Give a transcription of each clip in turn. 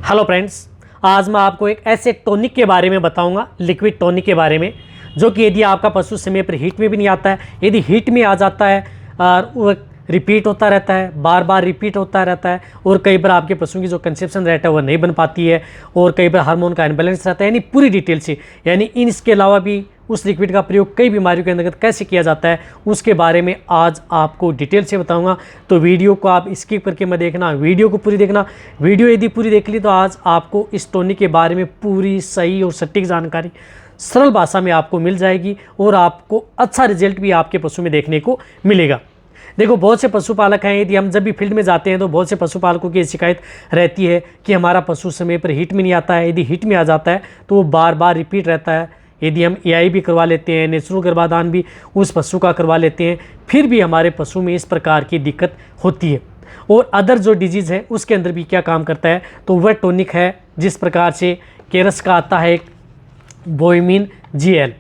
Hello friends, आज मैं आपको एक ऐसे टॉनिक के बारे में बताऊंगा, लिक्विड टॉनिक के बारे में, जो कि यदि आपका पशु समय पर हीट में भी नहीं आता है, यदि हीट में आ जाता है और वो रिपीट होता रहता है, बार बार रिपीट होता रहता है और कई बार आपके पशु की जो कंसेप्शन रेट है वो नहीं बन पाती है और कई बार हार्मोन का अनबैलेंस रहता है, यानी पूरी डिटेल से, यानी इसके अलावा भी उस लिक्विड का प्रयोग कई बीमारियों के अंतर्गत कैसे किया जाता है उसके बारे में आज आपको डिटेल से बताऊंगा। तो वीडियो को आप स्किप करके मत देखना, वीडियो को पूरी देखना। वीडियो यदि पूरी देख ली तो आज आपको इस टॉनिक के बारे में पूरी सही और सटीक जानकारी सरल भाषा में आपको मिल जाएगी और आपको अच्छा रिजल्ट भी आपके पशु में देखने को मिलेगा। देखो, बहुत से पशुपालक हैं, यदि हम जब भी फील्ड में जाते हैं तो बहुत से पशुपालकों की शिकायत रहती है कि हमारा पशु समय पर हीट में नहीं आता है, यदि हीट में आ जाता है तो वो बार बार रिपीट रहता है। यदि हम एआई भी करवा लेते हैं, नेचुरल गर्भाधान भी उस पशु का करवा लेते हैं, फिर भी हमारे पशु में इस प्रकार की दिक्कत होती है। और अदर जो डिजीज़ है उसके अंदर भी क्या काम करता है, तो वह टॉनिक है जिस प्रकार से केरस का आता है एक बोइमिन जीएल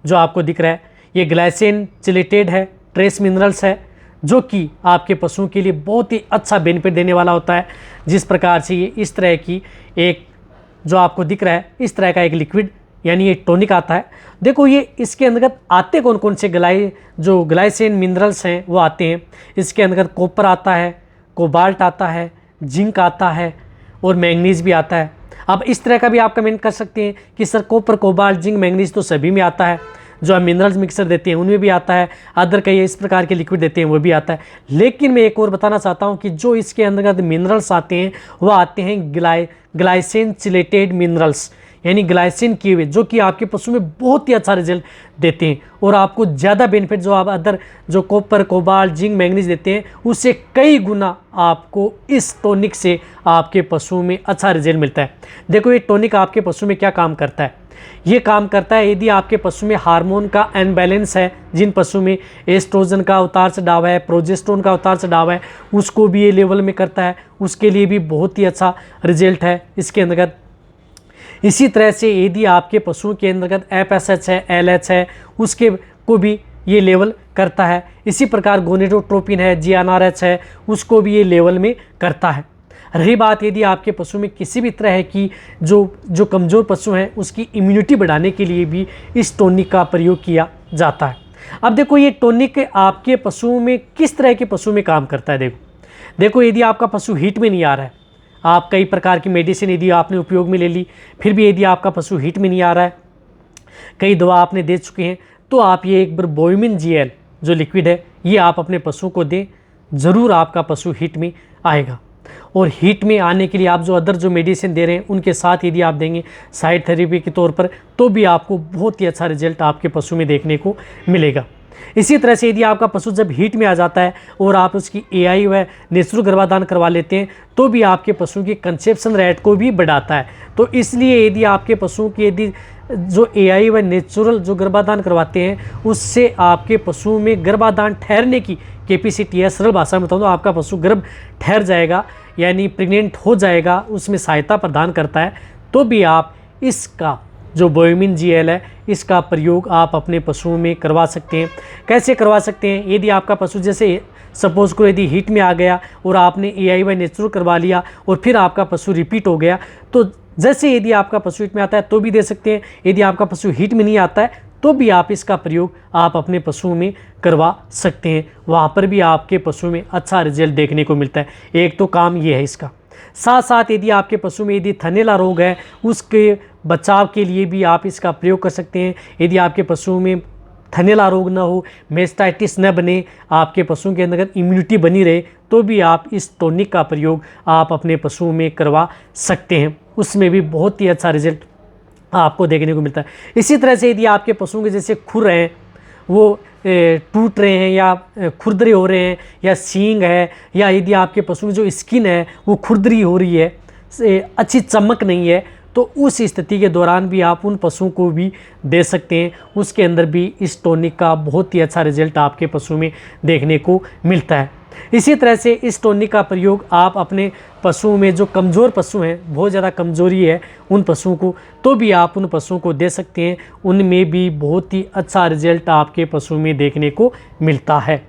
जो आपको दिख रहा है, ये ग्लाइसिन चिलेटेड है, ट्रेस मिनरल्स है, जो कि आपके पशुओं के लिए बहुत ही अच्छा बेनिफिट देने वाला होता है। जिस प्रकार से ये इस तरह की एक जो आपको दिख रहा है इस तरह का एक लिक्विड यानी ये टॉनिक आता है। देखो, ये इसके अंतर्गत आते कौन कौन से जो ग्लाइसिन मिनरल्स हैं वो आते हैं। इसके अंतर्गत कॉपर आता है, कोबाल्ट आता है, जिंक आता है और मैंगनीज भी आता है। अब इस तरह का भी आप कमेंट कर सकते हैं कि sir copper, cobalt, zinc, manganese तो सभी में आता है, जो हम मिनरल्स मिक्सर देते हैं उनमें भी आता है, अदर कई इस प्रकार के लिक्विड देते हैं वो भी आता है। लेकिन मैं एक और बताना चाहता हूं कि जो इसके अंतर्गत मिनरल्स आते हैं वो आते हैं ग्लाइसिन चिलेटेड मिनरल्स, यानी ग्लाइसिन किए हुए, जो कि आपके पशु में बहुत ही अच्छा रिजल्ट देते हैं और आपको ज़्यादा बेनिफिट जो आप अदर जो कॉपर, कोबाल्ट, जिंक, मैंगनीज देते हैं उससे कई गुना आपको इस टॉनिक से आपके पशु में अच्छा रिजल्ट मिलता है। देखो, ये टॉनिक आपके पशु में क्या काम करता है। ये काम करता है यदि आपके पशु में हार्मोन का अनबैलेंस है, जिन पशु में एस्ट्रोजन का उतार चढ़ाव है, प्रोजेस्टेरोन का उतार चढ़ाव है, उसको भी ये लेवल में करता है, उसके लिए भी बहुत ही अच्छा रिजल्ट है इसके अंतर्गत। इसी तरह से यदि आपके पशुओं के अंतर्गत एफएसएच है, एलएच है, उसके को भी ये लेवल करता है। इसी प्रकार गोनेडोट्रोपिन है, जीएनआरएच है, उसको भी ये लेवल में करता है। रही बात यदि आपके पशु में किसी भी तरह की जो कमज़ोर पशु हैं उसकी इम्यूनिटी बढ़ाने के लिए भी इस टॉनिक का प्रयोग किया जाता है। अब देखो, ये टॉनिक आपके पशुओं में किस तरह के पशु में काम करता है। देखो, यदि आपका पशु हीट में नहीं आ रहा है, आप कई प्रकार की मेडिसिन यदि आपने उपयोग में ले ली, फिर भी यदि आपका पशु हीट में नहीं आ रहा है, कई दवा आपने दे चुके हैं, तो आप ये एक बार बोइमिन जीएल जो लिक्विड है ये आप अपने पशु को दें, ज़रूर आपका पशु हीट में आएगा। और हीट में आने के लिए आप जो अदर जो मेडिसिन दे रहे हैं उनके साथ यदि आप देंगे साइड थेरेपी के तौर पर, तो भी आपको बहुत ही अच्छा रिजल्ट आपके पशु में देखने को मिलेगा। इसी तरह से यदि आपका पशु जब हीट में आ जाता है और आप उसकी एआई व नेचुरल गर्भाधान करवा लेते हैं तो भी आपके पशु की कंसेप्शन रेट को भी बढ़ाता है। तो इसलिए यदि आपके पशु की यदि जो एआई व नेचुरल जो गर्भाधान करवाते हैं उससे आपके पशु में गर्भाधान ठहरने की कैपेसिटी है। सरल भाषा में बताऊँ तो आपका पशु गर्भ ठहर जाएगा, यानी प्रेग्नेंट हो जाएगा, उसमें सहायता प्रदान करता है। तो भी आप इसका जो बोइमिन जीएल है इसका प्रयोग आप अपने पशुओं में करवा सकते हैं। कैसे करवा सकते हैं, यदि आपका पशु जैसे सपोज को यदि हीट में आ गया और आपने एआई व नेचुरल करवा लिया और फिर आपका पशु रिपीट हो गया, तो जैसे यदि आपका पशु हीट में आता है तो भी दे सकते हैं, यदि आपका पशु हीट में नहीं आता है तो भी आप इसका प्रयोग आप अपने पशुओं में करवा सकते हैं। वहाँ पर भी आपके पशु में अच्छा रिजल्ट देखने को मिलता है। एक तो काम ये है इसका। साथ साथ यदि आपके पशु में यदि थनैला रोग है उसके बचाव के लिए भी आप इसका प्रयोग कर सकते हैं। यदि आपके पशु में थनैला रोग न हो, मेस्टाइटिस न बने, आपके पशुओं के अंदर इम्यूनिटी बनी रहे, तो भी आप इस टॉनिक का प्रयोग आप अपने पशुओं में करवा सकते हैं। उसमें भी बहुत ही अच्छा रिजल्ट आपको देखने को मिलता है। इसी तरह से यदि आपके पशुओं के जैसे खुर हैं वो टूट रहे हैं या खुरदरी हो रहे हैं, या सींग है, या यदि आपके पशु की जो स्किन है वो खुरदरी हो रही है, अच्छी चमक नहीं है, तो उस स्थिति के दौरान भी आप उन पशुओं को भी दे सकते हैं। उसके अंदर भी इस टॉनिक का बहुत ही अच्छा रिजल्ट आपके पशु में देखने को मिलता है। इसी तरह से इस टॉनिक का प्रयोग आप अपने पशुओं में जो कमज़ोर पशु हैं, बहुत ज़्यादा कमज़ोरी है उन पशुओं को, तो भी आप उन पशुओं को दे सकते हैं। उनमें भी बहुत ही अच्छा रिजल्ट आपके पशु में देखने को मिलता है।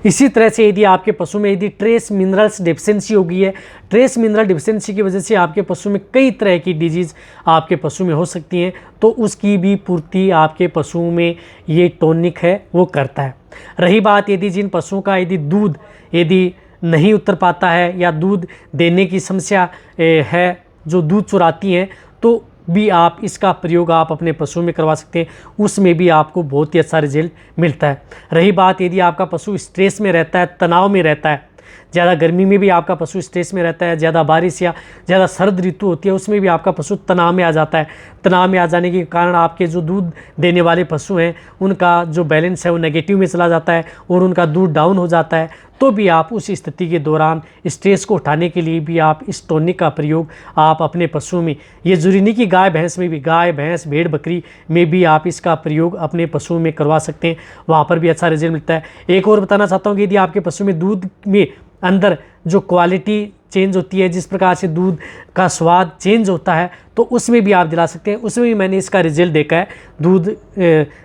इसी तरह से यदि आपके पशु में यदि ट्रेस मिनरल्स डिफिशिएंसी हो गई है, ट्रेस मिनरल डिफिशिएंसी की वजह से आपके पशु में कई तरह की डिजीज़ आपके पशु में हो सकती हैं, तो उसकी भी पूर्ति आपके पशुओं में ये टॉनिक है वो करता है। रही बात यदि जिन पशुओं का यदि दूध यदि नहीं उतर पाता है या दूध देने की समस्या है, जो दूध चुराती हैं, तो भी आप इसका प्रयोग आप अपने पशु में करवा सकते हैं, उसमें भी आपको बहुत ही अच्छा रिजल्ट मिलता है। रही बात यदि आपका पशु स्ट्रेस में रहता है, तनाव में रहता है, ज़्यादा गर्मी में भी आपका पशु स्ट्रेस में रहता है, ज़्यादा बारिश या ज़्यादा सर्द ऋतु होती है उसमें भी आपका पशु तनाव में आ जाता है, तनाव में आ जाने के कारण आपके जो दूध देने वाले पशु हैं उनका जो बैलेंस है वो नेगेटिव में चला जाता है और उनका दूध डाउन हो जाता है, तो भी आप उस स्थिति के दौरान स्ट्रेस को उठाने के लिए भी आप इस टॉनिक का प्रयोग आप अपने पशु में, ये जरूरी नहीं कि गाय भैंस में भी, गाय भैंस भेड़ बकरी में भी आप इसका प्रयोग अपने पशुओं में करवा सकते हैं, वहाँ पर भी अच्छा रिजल्ट मिलता है। एक और बताना चाहता हूँ कि यदि आपके पशु में दूध में अंदर जो क्वालिटी चेंज होती है, जिस प्रकार से दूध का स्वाद चेंज होता है, तो उसमें भी आप दिला सकते हैं, उसमें भी मैंने इसका रिजल्ट देखा है। दूध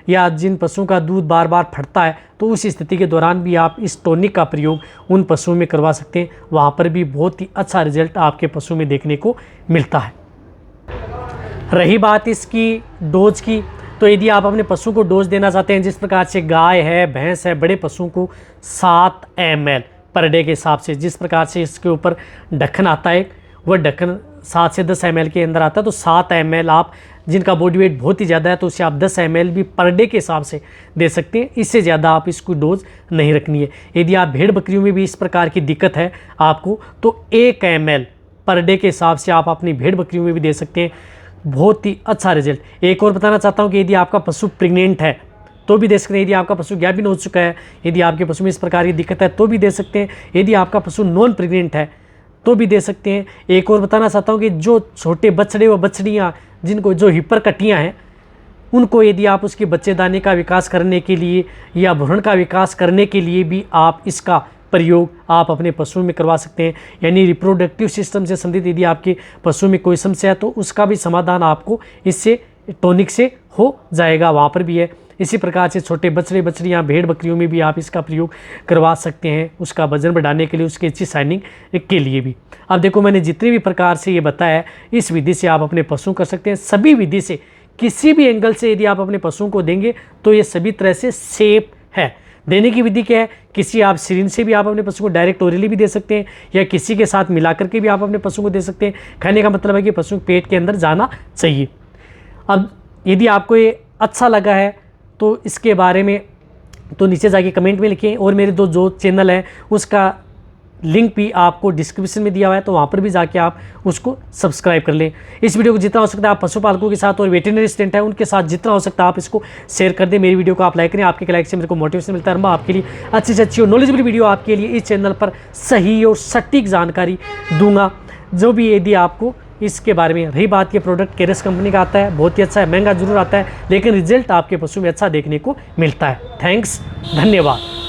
या जिन पशुओं का दूध बार बार फटता है, तो उस स्थिति के दौरान भी आप इस टॉनिक का प्रयोग उन पशुओं में करवा सकते हैं, वहाँ पर भी बहुत ही अच्छा रिजल्ट आपके पशु में देखने को मिलता है। रही बात इसकी डोज की, तो यदि आप अपने पशु को डोज देना चाहते हैं, जिस प्रकार से गाय है, भैंस है, बड़े पशुओं को 7 ml पर डे के हिसाब से, जिस प्रकार से इसके ऊपर ढक्कन आता है, वह ढक्कन 7 से 10 ml के अंदर आता है, तो 7 ml आप, जिनका बॉडी वेट बहुत ही ज़्यादा है, तो उसे आप 10 ml भी पर डे के हिसाब से दे सकते हैं, इससे ज़्यादा आप इसको डोज नहीं रखनी है। यदि आप भेड़ बकरियों में भी इस प्रकार की दिक्कत है आपको, तो 1 ml पर डे के हिसाब से आप अपनी भेड़ बकरियों में भी दे सकते हैं, बहुत ही अच्छा रिजल्ट। एक और बताना चाहता हूँ कि यदि आपका पशु प्रेग्नेंट है तो भी दे सकते हैं, यदि आपका पशु ज्ञापिन हो चुका है, यदि आपके पशु में इस प्रकार की दिक्कत है तो भी दे सकते हैं, यदि आपका पशु नॉन प्रेग्नेंट है तो भी दे सकते हैं। एक और बताना चाहता हूँ कि जो छोटे बछड़े व बछड़ियाँ जिनको जो हिपर कटियाँ हैं, उनको यदि आप उसके बच्चेदानी का विकास करने के लिए या भ्रूण का विकास करने के लिए भी आप इसका प्रयोग आप अपने पशुओं में करवा सकते हैं। यानी रिप्रोडक्टिव सिस्टम से संबंधित यदि आपके पशु में कोई समस्या है तो उसका भी समाधान आपको इससे टॉनिक से हो जाएगा, वहाँ पर भी है। इसी प्रकार से छोटे बछड़े बछड़ियाँ भेड़ बकरियों में भी आप इसका प्रयोग करवा सकते हैं, उसका वजन बढ़ाने के लिए, उसकी अच्छी शाइनिंग के लिए भी। अब देखो, मैंने जितने भी प्रकार से ये बताया है, इस विधि से आप अपने पशु कर सकते हैं। सभी विधि से किसी भी एंगल से यदि आप अपने पशुओं को देंगे तो ये सभी तरह से सेफ है। देने की विधि क्या है, किसी आप सिरिंज से भी आप अपने पशु को डायरेक्ट ओरली भी दे सकते हैं या किसी के साथ मिला करके भी आप अपने पशु को दे सकते हैं। खाने का मतलब है कि पशु पेट के अंदर जाना चाहिए। अब यदि आपको ये अच्छा लगा है तो इसके बारे में तो नीचे जाके कमेंट में लिखें, और मेरे जो चैनल है उसका लिंक भी आपको डिस्क्रिप्शन में दिया हुआ है, तो वहाँ पर भी जाके आप उसको सब्सक्राइब कर लें। इस वीडियो को जितना हो सकता है आप पशुपालकों के साथ और वेटरनरी स्टूडेंट है उनके साथ जितना हो सकता है आप इसको शेयर कर दें। मेरी वीडियो को आप लाइक करें, आपके लाइक से मेरे को मोटिवेशन मिलता है। मैं आपके लिए अच्छी से अच्छी और नॉलेजेबल वीडियो आपके लिए इस चैनल पर सही और सटीक जानकारी दूंगा, जो भी यदि आपको इसके बारे में। रही बात के प्रोडक्ट केरस कंपनी का आता है, बहुत ही अच्छा है, महंगा जरूर आता है, लेकिन रिजल्ट आपके पशु में अच्छा देखने को मिलता है। थैंक्स, धन्यवाद।